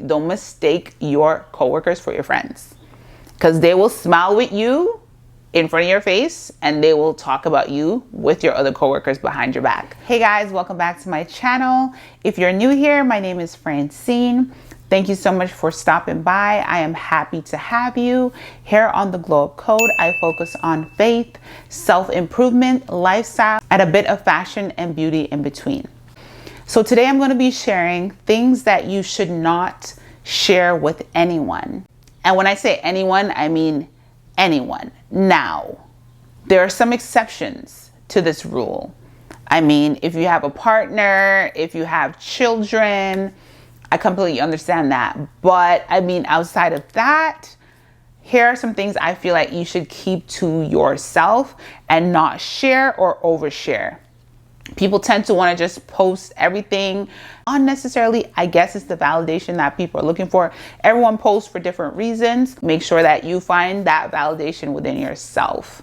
Don't mistake your coworkers for your friends, because they will smile with you in front of your face and they will talk about you with your other coworkers behind your back. Hey guys, welcome back to my channel. If you're new here, my name is Francine. Thank you so much for stopping by. I am happy to have you. Here on the Glow Up Code, I focus on faith, self-improvement, lifestyle, and a bit of fashion and beauty in between. So today I'm going to be sharing things that you should not share with anyone. And when I say anyone, I mean anyone. Now, there are some exceptions to this rule. I mean, if you have a partner, if you have children, I completely understand that. But I mean, outside of that, here are some things I feel like you should keep to yourself and not share or overshare. People tend to want to just post everything unnecessarily. I guess it's the validation that people are looking for. Everyone posts for different reasons. Make sure that you find that validation within yourself.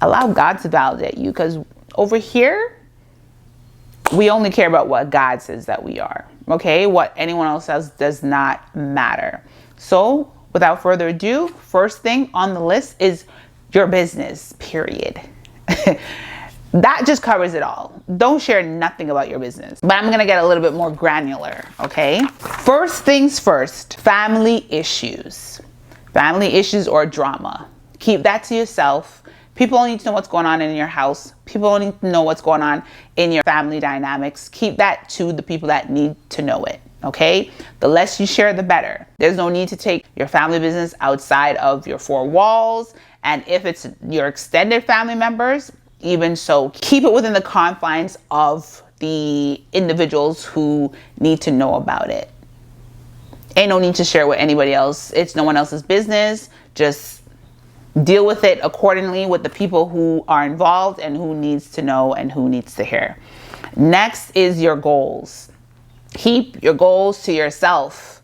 Allow God to validate you, because over here, we only care about what God says that we are. Okay? What anyone else says does not matter. So without further ado, first thing on the list is your business, period. That just covers it all. Don't share nothing about your business. But I'm gonna get a little bit more granular, okay? First things first, family issues. Family issues or drama. Keep that to yourself. People only need to know what's going on in your house. People only need to know what's going on in your family dynamics. Keep that to the people that need to know it, okay? The less you share, the better. There's no need to take your family business outside of your four walls. And if it's your extended family members, even so, keep it within the confines of the individuals who need to know about it. Ain't no need to share with anybody else. It's no one else's business. Just deal with it accordingly with the people who are involved and who needs to know and who needs to hear. Next is your goals. Keep your goals to yourself.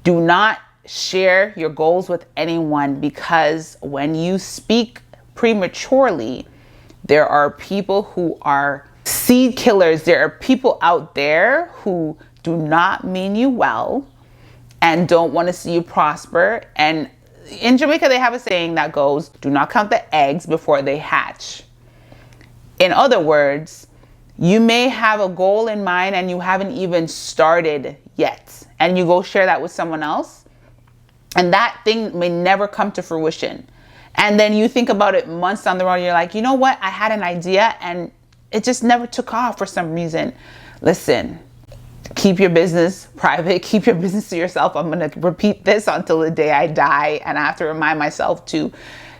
Do not share your goals with anyone, because when you speak prematurely, there are people who are seed killers. There are people out there who do not mean you well and don't want to see you prosper. And in Jamaica, they have a saying that goes, do not count the eggs before they hatch. In other words, you may have a goal in mind and you haven't even started yet. And you go share that with someone else, and that thing may never come to fruition. And then you think about it months down the road, you're like, you know what? I had an idea and it just never took off for some reason. Listen, keep your business private. Keep your business to yourself. I'm going to repeat this until the day I die. And I have to remind myself to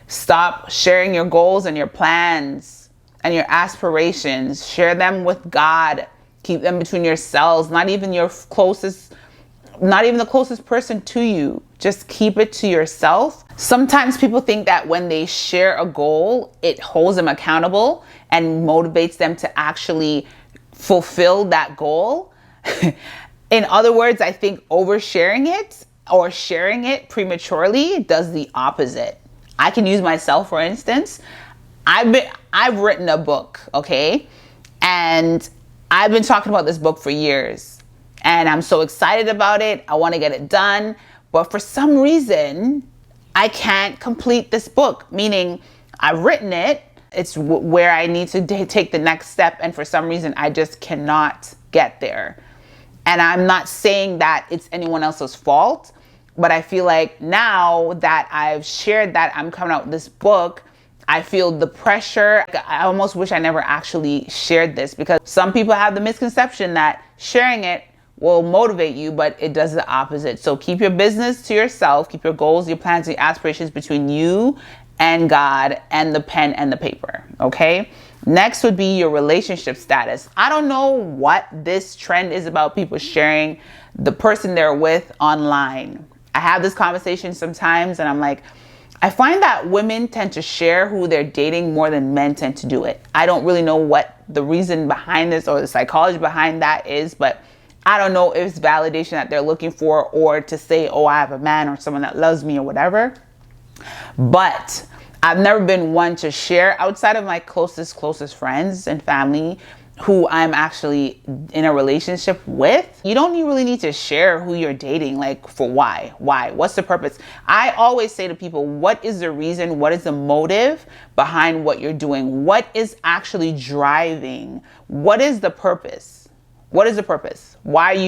stop sharing your goals and your plans and your aspirations. Share them with God. Keep them between yourselves, not even the closest person to you. Just keep it to yourself. Sometimes people think that when they share a goal, it holds them accountable and motivates them to actually fulfill that goal. In other words, I think oversharing it or sharing it prematurely does the opposite. I can use myself, for instance. I've written a book, okay? And I've been talking about this book for years. And I'm so excited about it. I want to get it done. But for some reason, I can't complete this book, meaning I've written it. It's where I need to take the next step. And for some reason, I just cannot get there. And I'm not saying that it's anyone else's fault, but I feel like now that I've shared that I'm coming out with this book, I feel the pressure. I almost wish I never actually shared this, because some people have the misconception that sharing it will motivate you, but it does the opposite. So keep your business to yourself. Keep your goals, your plans, your aspirations between you and God and the pen and the paper, okay? Next would be your relationship status. I don't know what this trend is about people sharing the person they're with online. I have this conversation sometimes and I'm like, I find that women tend to share who they're dating more than men tend to do it. I don't really know what the reason behind this or the psychology behind that is, but I don't know if it's validation that they're looking for or to say, oh, I have a man or someone that loves me or whatever. But I've never been one to share outside of my closest friends and family who I'm actually in a relationship with. You don't really need to share who you're dating. Like, for why? What's the purpose? I always say to people, what is the reason? What is the motive behind what you're doing? What is actually driving? What is the purpose? What is the purpose? Why do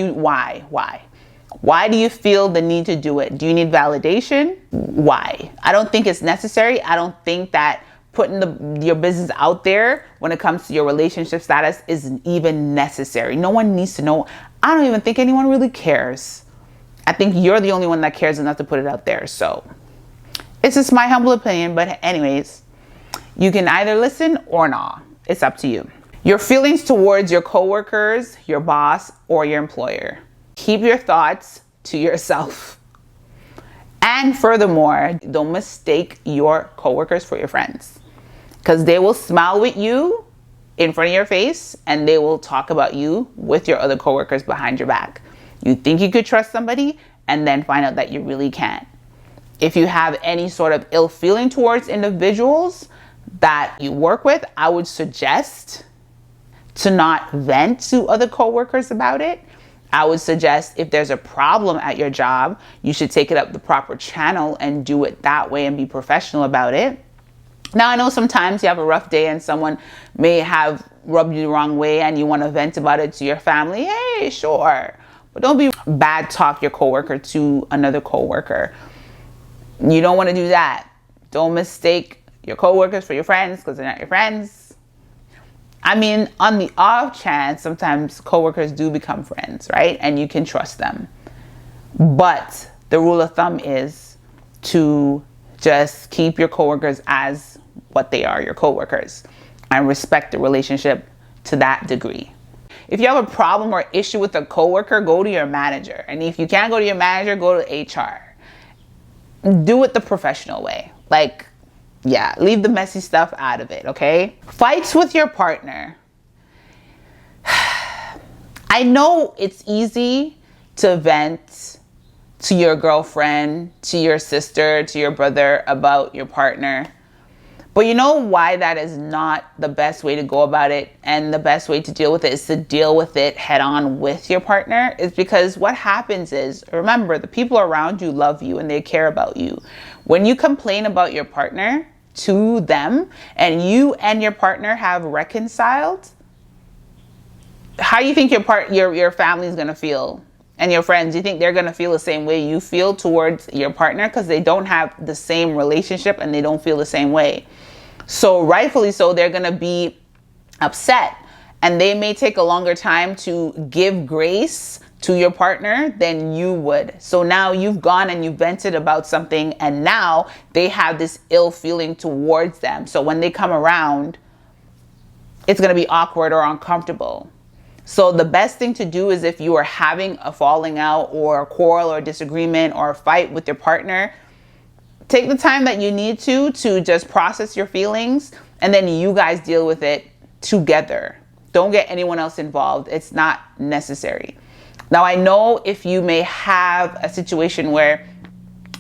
you feel the need to do it? Do you need validation? Why? I don't think it's necessary. I don't think that putting your business out there when it comes to your relationship status is even necessary. No one needs to know. I don't even think anyone really cares. I think you're the only one that cares enough to put it out there. So it's just my humble opinion. But anyways, you can either listen or not. It's up to you. Your feelings towards your coworkers, your boss, or your employer. Keep your thoughts to yourself. And furthermore, don't mistake your coworkers for your friends, because they will smile with you in front of your face and they will talk about you with your other coworkers behind your back. You think you could trust somebody and then find out that you really can't. If you have any sort of ill feeling towards individuals that you work with, I would suggest to not vent to other coworkers about it. I would suggest if there's a problem at your job, you should take it up the proper channel and do it that way and be professional about it. Now, I know sometimes you have a rough day and someone may have rubbed you the wrong way and you want to vent about it to your family. Hey, sure. But don't be bad talk your coworker to another coworker. You don't want to do that. Don't mistake your coworkers for your friends because they're not your friends. I mean, on the off chance, sometimes coworkers do become friends, right? And you can trust them. But the rule of thumb is to just keep your coworkers as what they are, your coworkers, and respect the relationship to that degree. If you have a problem or issue with a coworker, go to your manager. And if you can't go to your manager, go to HR. Do it the professional way. Like, yeah, leave the messy stuff out of it, okay? Fights with your partner. I know it's easy to vent to your girlfriend, to your sister, to your brother about your partner. But you know why that is not the best way to go about it, and the best way to deal with it is to deal with it head on with your partner? Is because what happens is, remember, the people around you love you and they care about you. When you complain about your partner to them and you and your partner have reconciled, how do you think your family is going to feel? And your friends, you think they're going to feel the same way you feel towards your partner? Because they don't have the same relationship and they don't feel the same way. So rightfully so, they're going to be upset, and they may take a longer time to give grace to your partner than you would. So now you've gone and you've vented about something, and now they have this ill feeling towards them. So when they come around, it's going to be awkward or uncomfortable. So the best thing to do is, if you are having a falling out or a quarrel or disagreement or a fight with your partner, take the time that you need to just process your feelings, and then you guys deal with it together. Don't get anyone else involved. It's not necessary. Now, I know if you may have a situation where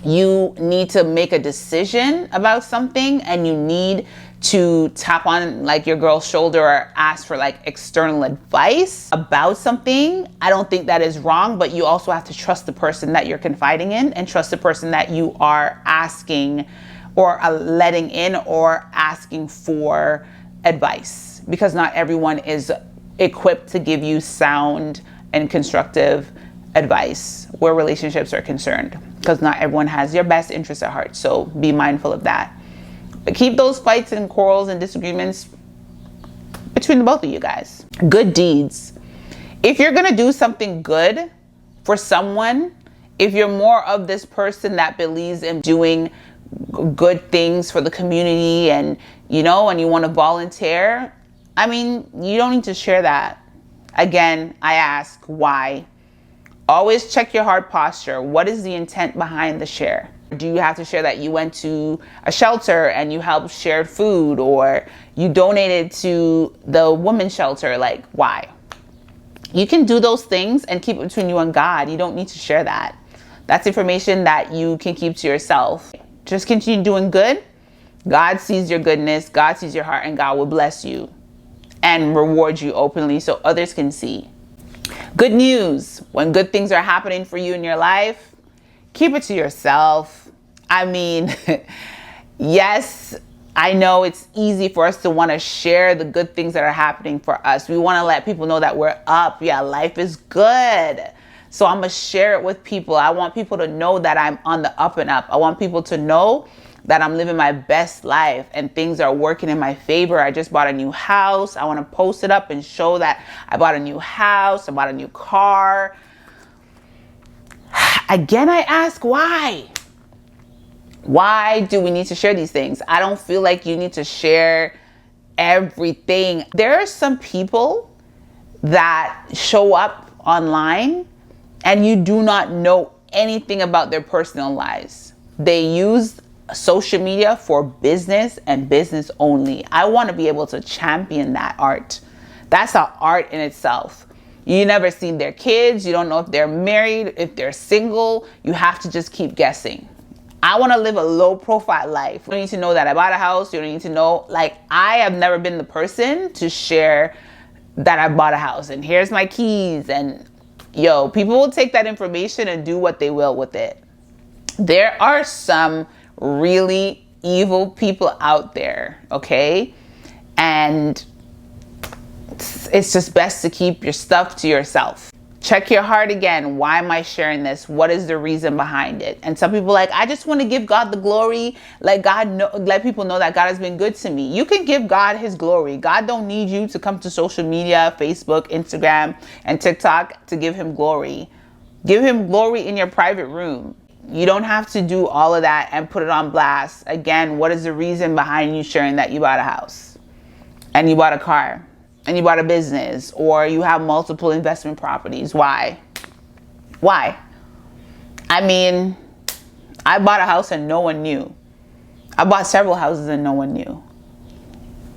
you need to make a decision about something and you need to tap on like your girl's shoulder or ask for like external advice about something, I don't think that is wrong, but you also have to trust the person that you're confiding in and trust the person that you are asking or letting in or asking for advice, because not everyone is equipped to give you sound and constructive advice where relationships are concerned, because not everyone has your best interest at heart. So be mindful of that. But keep those fights and quarrels and disagreements between the both of you guys. Good deeds. If you're going to do something good for someone, if you're more of this person that believes in doing good things for the community and, you know, and you want to volunteer, I mean, you don't need to share that. Again, I ask why. Always check your heart posture. What is the intent behind the share? Do you have to share that you went to a shelter and you helped share food, or you donated to the women's shelter? Like, why? You can do those things and keep it between you and God. You don't need to share that. That's information that you can keep to yourself. Just continue doing good. God sees your goodness, God sees your heart, and God will bless you. and reward you openly so others can see. Good news, when good things are happening for you in your life, keep it to yourself. I mean, yes, I know it's easy for us to want to share the good things that are happening for us. We want to let people know that we're up. Yeah, life is good. So I'm going to share it with people. I want people to know that I'm on the up and up. I want people to know that I'm living my best life and things are working in my favor. I just bought a new house. I want to post it up and show that I bought a new house. I bought a new car. Again, I ask why? Why do we need to share these things? I don't feel like you need to share everything. There are some people that show up online and you do not know anything about their personal lives. They use social media for business and business only. I want to be able to champion that art. That's an art in itself. You never seen their kids. You don't know if they're married, if they're single. You have to just keep guessing. I want to live a low profile life. You don't need to know that I bought a house. You don't need to know, like, I have never been the person to share that I bought a house and here's my keys. And people will take that information and do what they will with it. There are some really evil people out there, okay? And it's just best to keep your stuff to yourself. Check your heart again. Why am I sharing this? What is the reason behind it? And some people I just want to give God the glory. Let people know that God has been good to me. You can give God his glory. God don't need you to come to social media, Facebook, Instagram, and TikTok to give him glory. Give him glory in your private room. You don't have to do all of that and put it on blast. Again, what is the reason behind you sharing that you bought a house and you bought a car and you bought a business or you have multiple investment properties? Why? I mean, I bought a house and no one knew. I bought several houses and no one knew.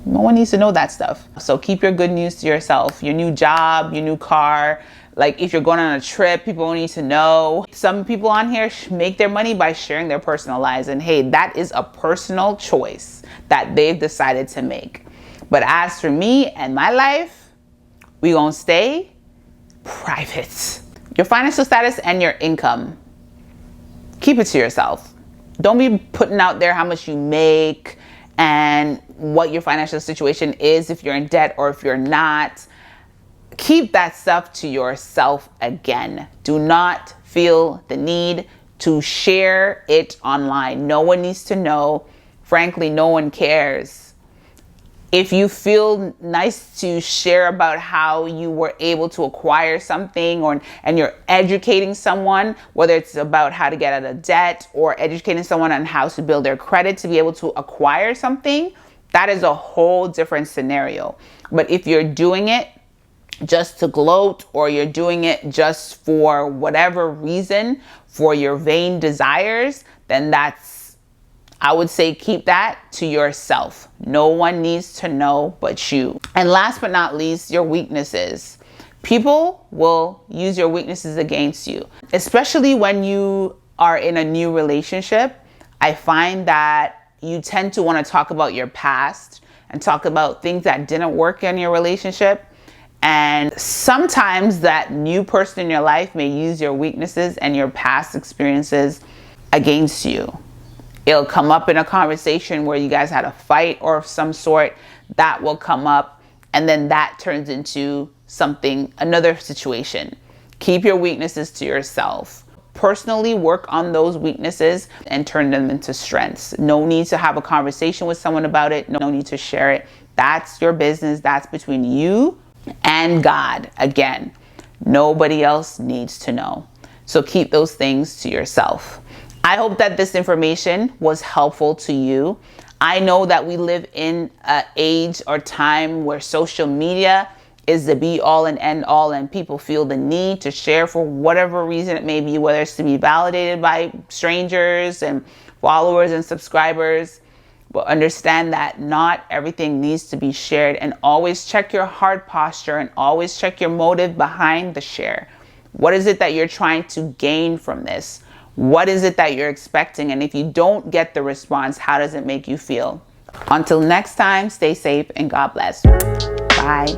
No one needs to know that stuff. So keep your good news to yourself. Your new job, your new car. Like if you're going on a trip, people don't need to know. Some people on here make their money by sharing their personal lives. And hey, that is a personal choice that they've decided to make. But as for me and my life, we gonna stay private. Your financial status and your income, keep it to yourself. Don't be putting out there how much you make and what your financial situation is, if you're in debt or if you're not. Keep that stuff to yourself again. Do not feel the need to share it online. No one needs to know. Frankly, no one cares. If you feel nice to share about how you were able to acquire something and you're educating someone, whether it's about how to get out of debt or educating someone on how to build their credit to be able to acquire something, that is a whole different scenario. But if you're doing it just to gloat or you're doing it just for whatever reason, for your vain desires, then I would say keep that to yourself. No one needs to know but you. And last but not least, your weaknesses. People will use your weaknesses against you, especially when you are in a new relationship. I find that you tend to want to talk about your past and talk about things that didn't work in your relationship. And sometimes that new person in your life may use your weaknesses and your past experiences against you. It'll come up in a conversation where you guys had a fight or of some sort. That will come up, and then that turns into another situation. Keep your weaknesses to yourself. Personally work on those weaknesses and turn them into strengths. No need to have a conversation with someone about it. No need to share it. That's your business. That's between you and God. Again, nobody else needs to know. So keep those things to yourself. I hope that this information was helpful to you. I know that we live in an age or time where social media is the be all and end all, and people feel the need to share for whatever reason it may be, whether it's to be validated by strangers and followers and subscribers. But understand that not everything needs to be shared, and always check your heart posture and always check your motive behind the share. What is it that you're trying to gain from this? What is it that you're expecting? And if you don't get the response, how does it make you feel? Until next time, stay safe and God bless. Bye. Bye.